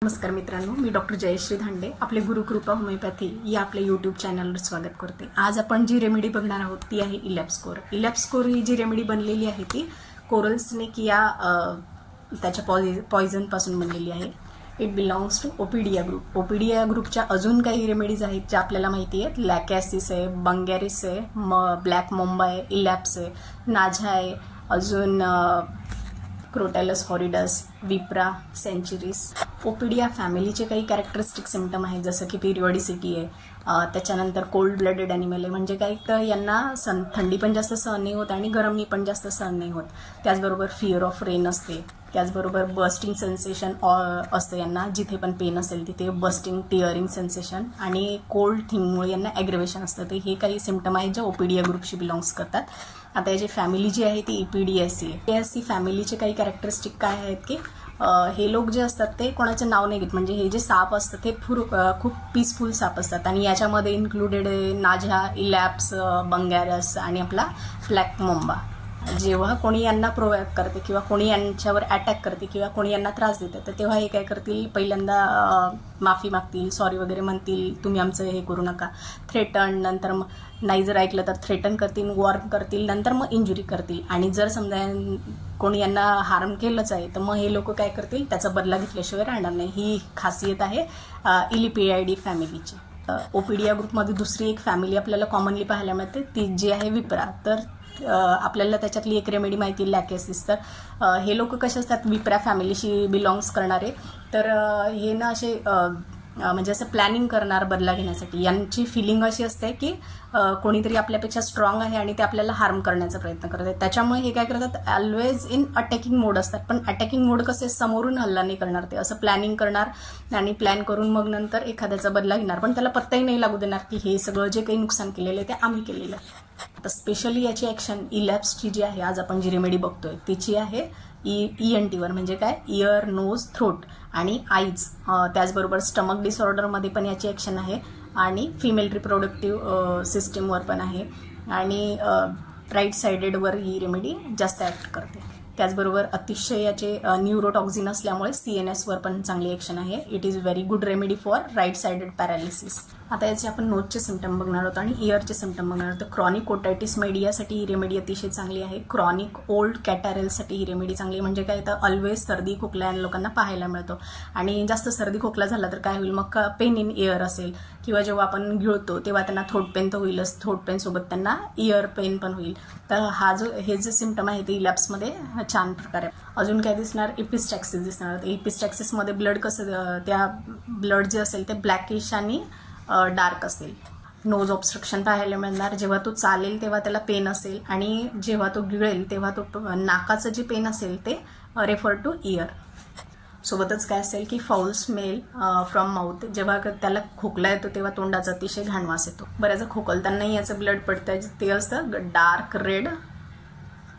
नमस्कार मित्रांनो, मी डॉक्टर जयश्री धांडे आपले गुरुकृपा होमिओपॅथी या आपल्या यूट्यूब चॅनलवर स्वागत करते। आज आपण जी रेमेडी बघणार आहोत ती आहे इलॅप्सकोर। इलॅप्सकोर ही जी रेमेडी बनलेली आहे ती कोरल स्नेक या त्याच्या पॉइझन पासून बनलेली आहे। It belongs to ophidia group. Ophidia ग्रुपच्या अजून काही रेमेडीज आहेत ज्या आपल्याला माहिती आहेत। लॅकॅसिस आहे, बंगॅरिस आहे, ब्लॅक मोंबा आहे, इलॅप्स आहे, नाझा आहे, अजून क्रोटॅलस हॉरिडस, विप्रा, सेंचुरीस। ओपीडिया फॅमिलीचे काही कॅरेक्टरिस्टिक सिम्पटम आहेत जसं की पिरियॉडिसिटी आहे, त्याच्यानंतर कोल्ड ब्लडेड ॲनिमल आहे, म्हणजे काही तर यांना थंडी पण जास्त सहन नाही होत आणि गरमी पण जास्त सहन नाही होत। त्याचबरोबर फिअर ऑफ रेन असते, त्याचबरोबर बस्टिंग सेन्सेशन असतं यांना, जिथे पण पेन असेल तिथे बस्टिंग टिअरिंग सेन्सेशन, आणि कोल्ड थिंगमुळे यांना ॲग्रेवेशन असतं। तर हे काही सिम्पटम आहेत जे ओपीडिया ग्रुपशी बिलॉंग्स करतात। आता याची फॅमिली जी आहे ती इपीडीएससी आहे। इपीडीएससी फॅमिलीचे काही कॅरेक्टरिस्टिक काय आहेत की हे लोक जे असतात ते कोणाचं नाव नाही घेत, म्हणजे हे जे साप असतात ते खूप पीसफुल साप असतात आणि याच्यामध्ये इन्क्लुडेड आहे नाझा, इलॅप्स, बंगॅरस आणि आपला ब्लॅक मोंबा। जेव्हा कोणी यांना प्रोवोक करते किंवा कोणी यांच्यावर अटॅक करते किंवा कोणी यांना त्रास देते तर तेव्हा हे काय करतील, पहिल्यांदा माफी मागतील, सॉरी वगैरे म्हणतील, तुम्ही आमचं हे करू नका, थ्रेटन, नंतर नाही जर ऐकलं तर थ्रेटन करतील, वॉर्न करतील, नंतर मग इंजुरी करतील, आणि जर समजा कोणी यांना हार्म केलंच आहे तर मग हे लोक काय करतील, त्याचा बदला घेतल्याशिवाय राहणार नाही। ही खासियत आहे इलिपियायडी फॅमिलीची। ओपीडिया ग्रुपमध्ये दुसरी एक फॅमिली आपल्याला कॉमनली पाहायला मिळते ती जी आहे विप्रा। तर आपल्याला त्याच्यातली एक रेमेडी माहिती लॅकॅसिस। तर हे लोक कसे असतात, विप्रा फॅमिलीशी बिलॉंग्स करणारे, तर हे ना असे म्हणजे असं प्लॅनिंग करणार बदला घेण्यासाठी। यांची फिलिंग अशी असते की कोणीतरी आपल्यापेक्षा स्ट्रॉंग आहे आणि ते आपल्याला हार्म करण्याचा प्रयत्न करत आहेत, त्याच्यामुळे हे काय करतात, ऑलवेज इन अटॅकिंग मोड असतात। पण अटॅकिंग मोड कसे, समोरून हल्ला नाही करणार, ते असं प्लॅनिंग करणार आणि प्लॅन करून मग नंतर एखाद्याचा बदला घेणार, पण त्याला पत्ताही नाही लागू देणार की हे सगळं जे काही नुकसान केलेलं आहे ते आम्ही केलेलं आहे। तर स्पेशली याची ॲक्शन इलॅप्सची जी आहे, आज आपण जी रेमेडी बघतोय तिची आहे ENTवर, म्हणजे काय, इयर, नोज, थ्रोट आणि आईज। त्याचबरोबर स्टमक डिसऑर्डरमध्ये पण याची ॲक्शन आहे आणि फिमेल रिप्रोडक्टिव्ह सिस्टीमवर पण आहे, आणि राईट सायडेडवर ही रेमेडी जास्त ॲक्ट करते। त्याचबरोबर अतिशय याचे न्यूरोटॉक्झिन असल्यामुळे CNSवर पण चांगली ॲक्शन आहे। It is very good remedy for right sided paralysis. आता याचे आपण नोजचे सिम्पटम बघणार आहोत आणि इयरचे सिम्पटम बघणार आहोत। क्रॉनिक ओटायटिस मेडियासाठी ही रेमेडी अतिशय चांगली आहे। क्रॉनिक ओल्ड कॅटारेलसाठी ही रेमेडी चांगली, म्हणजे काय, तर ऑलवेज सर्दी खोकला लोकांना पाहायला मिळतो आणि जास्त सर्दी खोकला झाला तर काय होईल, मग पेन इन इयर असेल किंवा जेव्हा आपण गिळतो तेव्हा त्यांना थ्रोट पेन तर होईलच, थ्रोट पेन सोबत त्यांना इयर पेन पण होईल। तर हे जे सिम्पटम आहे ते इलॅप्समध्ये छान प्रकारे। अजून काय दिसणार, इपिस्टॅक्सिस दिसणार। इपिस्टॅक्सिसमध्ये ब्लड कसं, त्या ब्लड जे असेल ते ब्लॅकिश आणि डार्क असेल। नोज ऑब्स्ट्रक्शन पाहायला मिळणार, जेव्हा तो चालेल तेव्हा त्याला पेन असेल आणि जेव्हा तो गिळेल तेव्हा तो नाकाचं जे पेन असेल ते रेफर टू इयर। सोबतच काय असेल की फाऊल स्मेल फ्रॉम माउथ, जेव्हा त्याला खोकला येतो तेव्हा तोंडाचा अतिशय घाण वास येतो। बऱ्याच खोकलतानाही याचं ब्लड पडतं, ते असतं डार्क रेड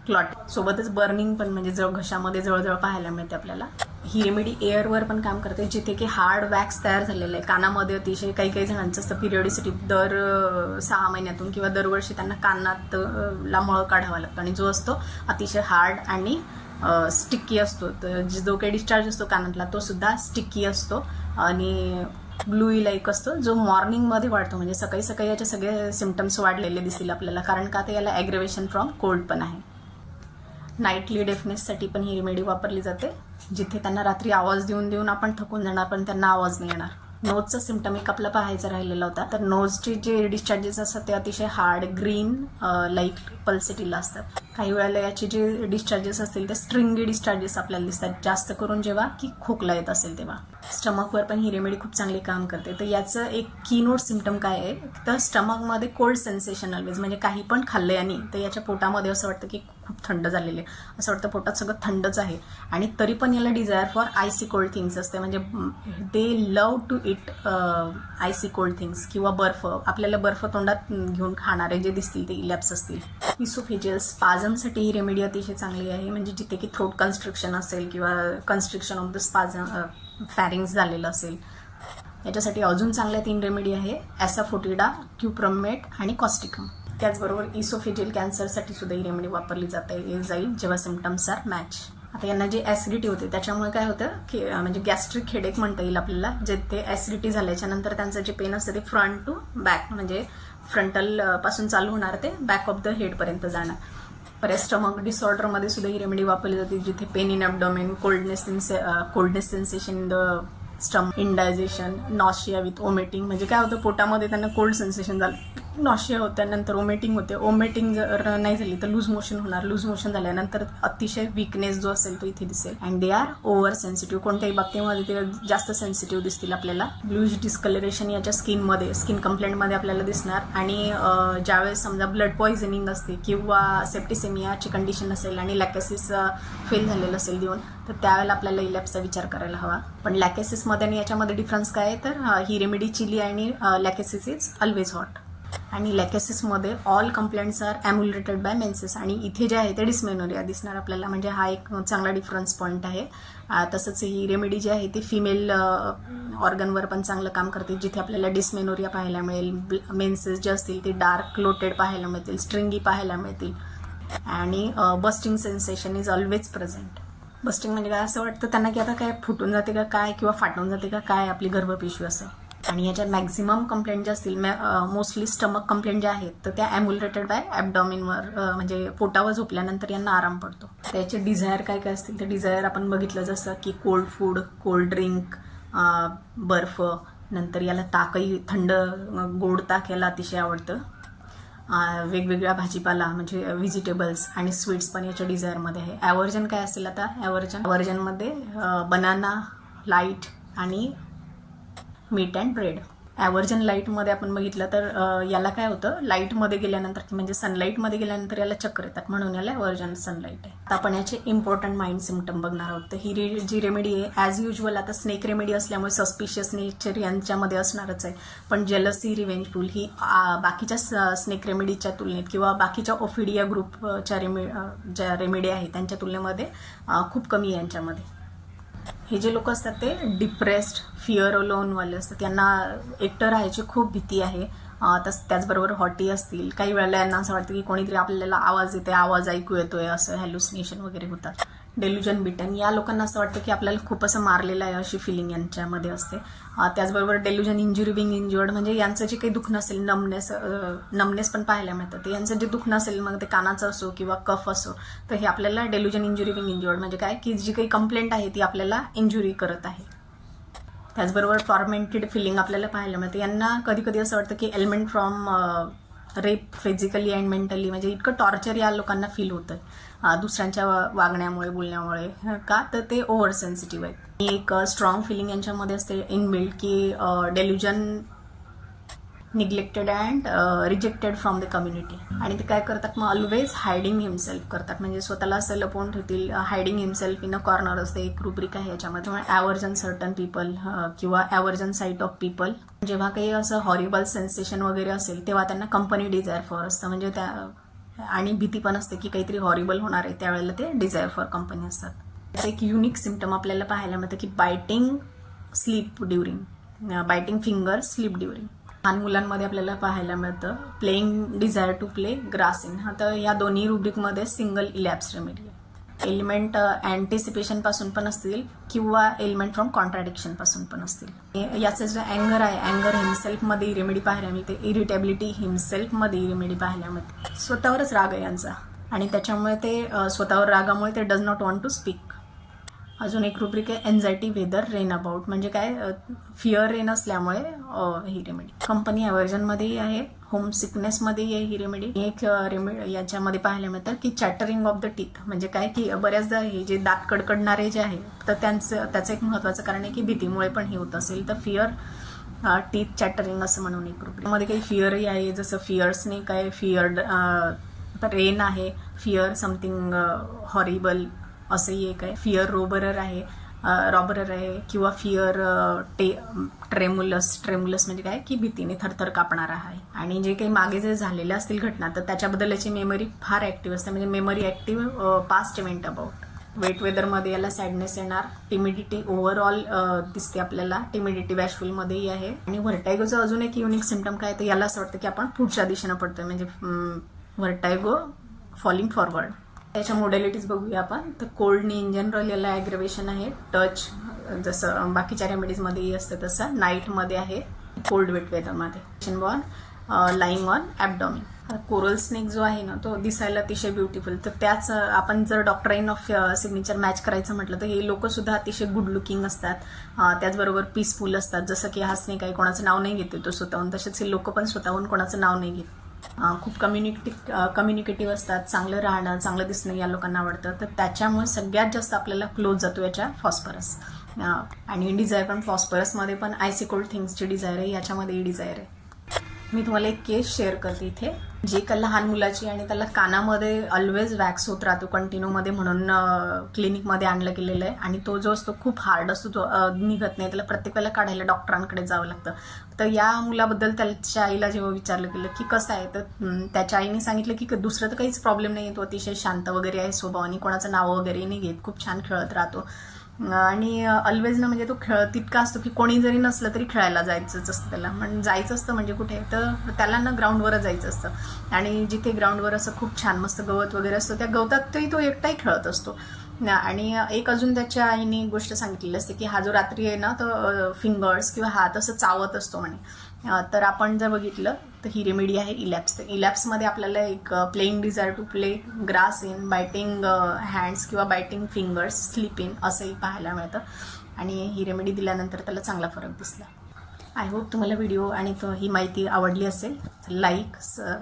क्लॉट। सोबतच बर्निंग पण, म्हणजे घशामध्ये जळजळ पाहायला मिळते आपल्याला। ही रेमेडी एअरवर पण काम करते, जिथे की हार्ड वॅक्स तयार झालेलं आहे कानामध्ये। अतिशय काही जणांचं असतं पिरियॉडिसिटी, दर 6 महिन्यातून किंवा दरवर्षी त्यांना कानात ला मळ काढावा लागतो आणि जो असतो अतिशय हार्ड आणि स्टिकी असतो। तर जो काही डिस्चार्ज असतो कानातला तो सुद्धा स्टिकी असतो आणि ग्लुई लाईक असतो, जो मॉर्निंगमध्ये वाढतो, म्हणजे सकाळी सकाळी याचे सगळे सिम्पटम्स वाढलेले दिसतील आपल्याला, कारण का ते याला ॲग्रेवेशन फ्रॉम कोल्ड पण आहे। नाईटली डेफनेससाठी पण ही रेमेडी वापरली जाते, जिथे त्यांना रात्री आवाज देऊन देऊन आपण थकून जाणार पण त्यांना आवाज नाही येणार। नोजचा सिम्पटम एक आपला पाहायचा राहिलेला होता, तर नोजचे जे डिस्चार्जेस असतात ते अतिशय हार्ड ग्रीन लाईक पल्सिटीला असतात। काही वेळेला याचे जे डिस्चार्जेस असतील ते स्ट्रिंगी डिस्चार्जेस आपल्याला दिसतात, जास्त करून जेव्हा की खोकला येत असेल तेव्हा। स्टमकवर पण ही रेमेडी खूप चांगली काम करते। तर याचं एक कीनोट सिम्पटम काय आहे, तर स्टमकमध्ये कोल्ड सेन्सेशन ऑलवेज, म्हणजे काही पण खाल्लं याने तर याच्या पोटामध्ये असं वाटतं की खूप थंड झालेले, असं वाटतं पोटात सगळं थंडच आहे, आणि तरी पण याला desire for icy cold things असते, म्हणजे they love to eat icy cold things किंवा बर्फ। आपल्याला बर्फ तोंडात घेऊन खाणारे जे दिसतील ते इलॅप्स असतील। इसोफेजियल स्पाझमसाठी ही रेमेडी अतिशय चांगली आहे, म्हणजे जिथे की थ्रोट कन्स्ट्रिक्शन असेल किंवा कन्स्ट्रिक्शन ऑफ द स्पाझम फॅरिंग्स झालेलं असेल, याच्यासाठी अजून चांगल्या 3 रेमेडी आहे, ॲसाफोटिडा, क्युप्रमेट आणि कॉस्टिकम। त्याचबरोबर इसोफेजियल कॅन्सरसाठी सुद्धा ही रेमेडी वापरली जाईल जेव्हा सिम्पटम्स आर मॅच। आता यांना जी ऍसिडिटी होते त्याच्यामुळे काय होतं की म्हणजे गॅस्ट्रिक हेडेक म्हणता येईल आपल्याला, जे ते ऍसिडिटी झाल्याच्या नंतर त्यांचं जे पेन असतं ते फ्रंट टू बॅक म्हणजे फ्रंटल पासून चालू होणार ते बॅक ऑफ द हेड पर्यंत जाणार. परत स्टमक डिसऑर्डरमध्ये सुद्धा ही रेमेडी वापरली जाते, जिथे pain in abdomen, coldness sensation in the stomach, indigestion, nausea with vomiting. म्हणजे काय होतं पोटामध्ये त्यांना कोल्ड सेन्सेशन झालं, नॉशिया होतं, नंतर ओमेटिंग होते. ओमेटिंग जर नाही झाली तर लूज मोशन होणार, लूज मोशन झाल्यानंतर अतिशय वीकनेस जो असेल तो इथे दिसेल. And they are over sensitive, कोणत्याही बाबतीमध्ये ते जास्त सेन्सिटिव्ह दिसतील आपल्याला. ब्लूइश डिस्कलरेशन याच्या स्किनमध्ये, स्किन कंप्लेंटमध्ये आपल्याला दिसणार. आणि ज्यावेळेस समजा ब्लड पॉइझनिंग असते किंवा सेप्टिसेमियाची कंडिशन असेल आणि लॅकेसिस फेल झालेलं असेल देऊन, तर त्यावेळेला आपल्याला इलॅप्सचा विचार करायला हवा. पण लॅकेसिसमध्ये आणि याच्यामध्ये डिफरन्स काय आहे तर ही रेमेडी चिली आणि लॅकेसिस इज ऑलवेज हॉट. आणि लॅकेसिसमध्ये all complaints are ameliorated by menses, आणि इथे जे आहे ते डिस्मेनोरिया दिसणार आपल्याला. म्हणजे हा एक चांगला डिफरन्स पॉईंट आहे. तसंच ही रेमेडी जी आहे ती फिमेल ऑर्गनवर पण चांगलं काम करते, जिथे आपल्याला डिस्मेनोरिया पाहायला मिळेल, मेन्सेस जे असतील ते डार्क क्लोटेड पाहायला मिळतील, स्ट्रिंगी पाहायला मिळतील. आणि bursting sensation is always present. Bursting म्हणजे काय, असं वाटतं त्यांना की आता काय फुटून जाते का काय किंवा फाटून जाते का काय आपली गर्भपिशवी असं. आणि याच्या मॅक्झिमम कंप्लेंट ज्या असतील, मोस्टली स्टमक कंप्लेंट ज्या आहेत तर त्या ॲम्युलेटेड बाय ॲब्डॉमिनवर, म्हणजे पोटावर झोपल्यानंतर यांना आराम पडतो. त्याचे डिझायर काय काय असतील ते डिझायर आपण बघितलं, जसं की कोल्ड फूड, कोल्ड ड्रिंक, बर्फ, नंतर याला ताकही, थंड गोड ताक याला अतिशय आवडतं. वेगवेगळ्या भाजीपाला म्हणजे व्हेजिटेबल्स आणि स्वीट्स पण याच्या डिझायरमध्ये आहे. ॲव्हर्जन काय असेल आता, ॲव्हर्जनमध्ये बनाना, लाईट आणि मीट अँड ब्रेड. ॲव्हर्जन लाईटमध्ये आपण बघितलं तर याला काय होतं, लाईटमध्ये गेल्यानंतर म्हणजे सनलाईटमध्ये गेल्यानंतर याला चक्कर येतात, म्हणून याला ॲव्हर्जन सनलाईट आहे. आता आपण याचे इम्पॉर्टंट माइंड सिम्पटम बघणार आहोत. तर ही जी रेमेडी आहे ॲज युजल, आता स्नेक रेमेडी असल्यामुळे सस्पिशियस नेचर यांच्यामध्ये असणारच आहे. पण जेलसी, रिव्हेंजफुल ही बाकीच्या स्नेक रेमेडीच्या तुलनेत किंवा बाकीच्या ओफिडिया ग्रुपच्या ज्या रेमेडी आहे त्यांच्या तुलनेमध्ये खूप कमी आहे यांच्यामध्ये. हे जे लोक असतात ते डिप्रेस्ड, फिअर अलोनवाले असतात, त्यांना एकटं राहायची खूप भीती आहे. त्याचबरोबर हॉटी असतील, काही वेळेला यांना असं वाटतं की कोणीतरी आपल्याला आवाज येते, आवाज ऐकू येतोय, असं हॅल्युसिनेशन वगैरे होतात. डेल्युजन बिटन, या लोकांना असं वाटतं की आपल्याला खूप असं मारलेलं आहे अशी फिलिंग यांच्यामध्ये असते. त्याचबरोबर डेल्युजन इंजुरी, बिंग इंज्युअर्ड, म्हणजे यांचं जे काही दुखणं असेल, नमनेस पण पाहायला मिळतं. ते यांचं जे दुखणं असेल, मग ते कानाचं असो किंवा कफ असो, तर हे आपल्याला डेल्युजन इंजुरी, बिंग इंज्युअर्ड म्हणजे काय की जी काही कंप्लेंट आहे ती आपल्याला इंजुरी करत आहे. त्याचबरोबर टॉर्मेंटेड फिलिंग आपल्याला पाहायला मिळते. यांना कधी कधी असं वाटतं की element from rape physically and mentally, म्हणजे इतकं टॉर्चर या लोकांना फील होतं दुसऱ्यांच्या वागण्यामुळे, बोलण्यामुळे, का तर ते ओव्हर सेन्सिटिव्ह आहेत. एक स्ट्रॉंग फिलिंग यांच्यामध्ये असते इनबिल्ड की delusion neglected and rejected from the community. आणि ते काय करतात मग, ऑलवेज हायडिंग हिमसेल्फ करतात, म्हणजे स्वतःला असं लपवून ठेवतील. Hiding himself in a corner असते एक रुब्रिक आहे याच्यामध्ये. ॲव्हर्जन सर्टन पीपल किंवा ॲव्हर्जन साईट ऑफ पीपल, जेव्हा काही असं हॉरिबल सेन्सेशन वगैरे असेल तेव्हा त्यांना कंपनी डिझायर फॉर असतं, म्हणजे त्या आणि भीती पण असते की काहीतरी हॉरिबल होणार आहे, त्यावेळेला ते डिझायर फॉर कंपनी असतात. त्याचं एक युनिक सिम्पटम आपल्याला पाहायला मिळतं की biting sleep during, biting finger sleep during. लहान मुलांमध्ये आपल्याला पाहायला मिळतं. Playing desire to play grass in, तर या दोन्ही रुब्रिकमध्ये सिंगल इलॅप्स रेमेडी आहे. एलिमेंट अँटिसिपेशन पासून पण असतील किंवा एलिमेंट फ्रॉम कॉन्ट्राडिक्शन पासून पण असतील. याचं जे अँगर आहे, अँगर हिमसेल्फ मध्ये रेमेडी पाहायला मिळते. इरिटेबिलिटी हिमसेल्फ मध्ये रेमेडी पाहायला मिळते. स्वतःवरच राग आहे यांचा आणि त्याच्यामुळे ते स्वतःवर रागामुळे ते does not want to speak. अजून एक रुब्रिक आहे एन्झायटी वेदर रेन अबाउट, म्हणजे काय फिअर रेन असल्यामुळे ही रेमेडी. कंपनी ॲव्हर्जनमध्येही आहे, होम सिकनेसमध्येही आहे ही रेमेडी. एक रेमेडी याच्यामध्ये पाहायला मिळतं की चॅटरिंग ऑफ द टीथ, म्हणजे काय की बऱ्याचदा हे जे दात कडकडणारे जे आहे तर त्याचं एक महत्त्वाचं कारण आहे की भीतीमुळे पण हे होत असेल, तर फिअर टीथ चॅटरिंग असं म्हणून एक रुब्रिक. मध्ये काही फिअरही आहे, जसं फिअर स्नेक आहे, फिअर्ड रेन आहे, फिअर समथिंग हॉरिबल असंही एक आहे, फिअर रॉबरर आहे किंवा फिअर ट्रेमुलस म्हणजे काय की भीतीने थरथर कापणारा आहे. आणि जे काही मागे जे झालेल्या असतील घटना तर त्याच्याबद्दलची मेमरी फार ऍक्टिव्ह असते, म्हणजे memory active past event about. Wet वेदरमध्ये याला सॅडनेस येणार. टिमिडिटी ओव्हरऑल दिसते आपल्याला, टिमिडिटी बॅशफुलमध्येही आहे. आणि व्हर्टायगोचं अजून एक युनिक सिम्पटम काय तर याला असं वाटतं की आपण पुढच्या दिशेनं पडतोय, म्हणजे व्हर्टायगो फॉलिंग फॉरवर्ड. त्याच्या मॉडेलिटीज बघूया आपण. तर कोल्डनी इन जनरल याला ॲग्रेवेशन आहे. टच जसं बाकीच्या रेमेडीजमध्येही असतं तसं. नाईटमध्ये आहे. कोल्ड वेट वेदरमध्ये. Born lying on abdomen. Coral snake जो आहे ना तो दिसायला अतिशय ब्युटिफुल. तर त्याच आपण जर डॉक्टराईन ऑफ सिग्नेचर मॅच करायचं म्हटलं तर हे लोक सुद्धा अतिशय गुड लुकिंग असतात. त्याचबरोबर पीसफुल असतात. जसं की हा स्नेक आहे, कोणाचं नाव नाही घेते तो स्वतःहून, तसेच हे लोक पण स्वतःहून कोणाचं नाव नाही घेत. खूप कम्युनिकेटिव्ह असतात. चांगलं राहणं, चांगलं दिसणं या लोकांना आवडतं. तर त्याच्यामुळे सगळ्यात जास्त आपल्याला क्लोज जातो याच्या फॉस्फरस. आणि डिझायर पण फॉस्फरसमध्ये पण आयसी कोल्ड थिंग्सची डिझायर आहे, याच्यामध्येही डिझायर आहे. मी तुम्हाला एक केस शेअर करते इथे. जी का लहान मुलाची आणि त्याला कानामध्ये ऑलवेज वॅक्स होत राहतो कंटिन्यूमध्ये, म्हणून क्लिनिकमध्ये आणलं गेलेलं आहे. आणि तो जो असतो खूप हार्ड असतो, तो निघत नाही, त्याला प्रत्येक वेळेला काढायला डॉक्टरांकडे जावं लागतं. तर या मुलाबद्दल त्याच्या आईला जेव्हा विचारलं गेलं की कसं आहे, तर त्याच्या आईने सांगितलं की दुसरं तर काहीच प्रॉब्लेम नाही, तो अतिशय शांत वगैरे आहे स्वभाव आणि कोणाचं नाव वगैरे नाही घेत, खूप छान खेळत राहतो. आणि ऑलवेज ना म्हणजे तो खेळ तितका असतो की कोणी जरी नसलं तरी खेळायला जायचंच असतं त्याला. म्हणजे जायचं असतं म्हणजे कुठे, तर त्याला ना ग्राउंडवरच जायचं असतं. आणि जिथे ग्राउंडवर असं खूप छान मस्त गवत वगैरे असतं, त्या गवतातही तो एकटाही खेळत असतो. आणि एक अजून त्याच्या आईने एक गोष्ट सांगितलेली असते की हा जो रात्री आहे ना तो फिंगर्स किंवा हात असं चावत असतो म्हणे. तर आपण जर बघितलं तर ही रेमेडी आहे इलॅप्स. तर इलॅप्समध्ये आपल्याला एक playing desire to play grass in, biting hands किंवा बायटिंग फिंगर्स, स्लीप इन असंही पाहायला मिळतं. आणि ही रेमेडी दिल्यानंतर त्याला चांगला फरक दिसला. आय होप तुम्हाला व्हिडिओ आणि ही माहिती आवडली असेल. Like,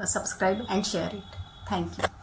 subscribe and share it. Thank you.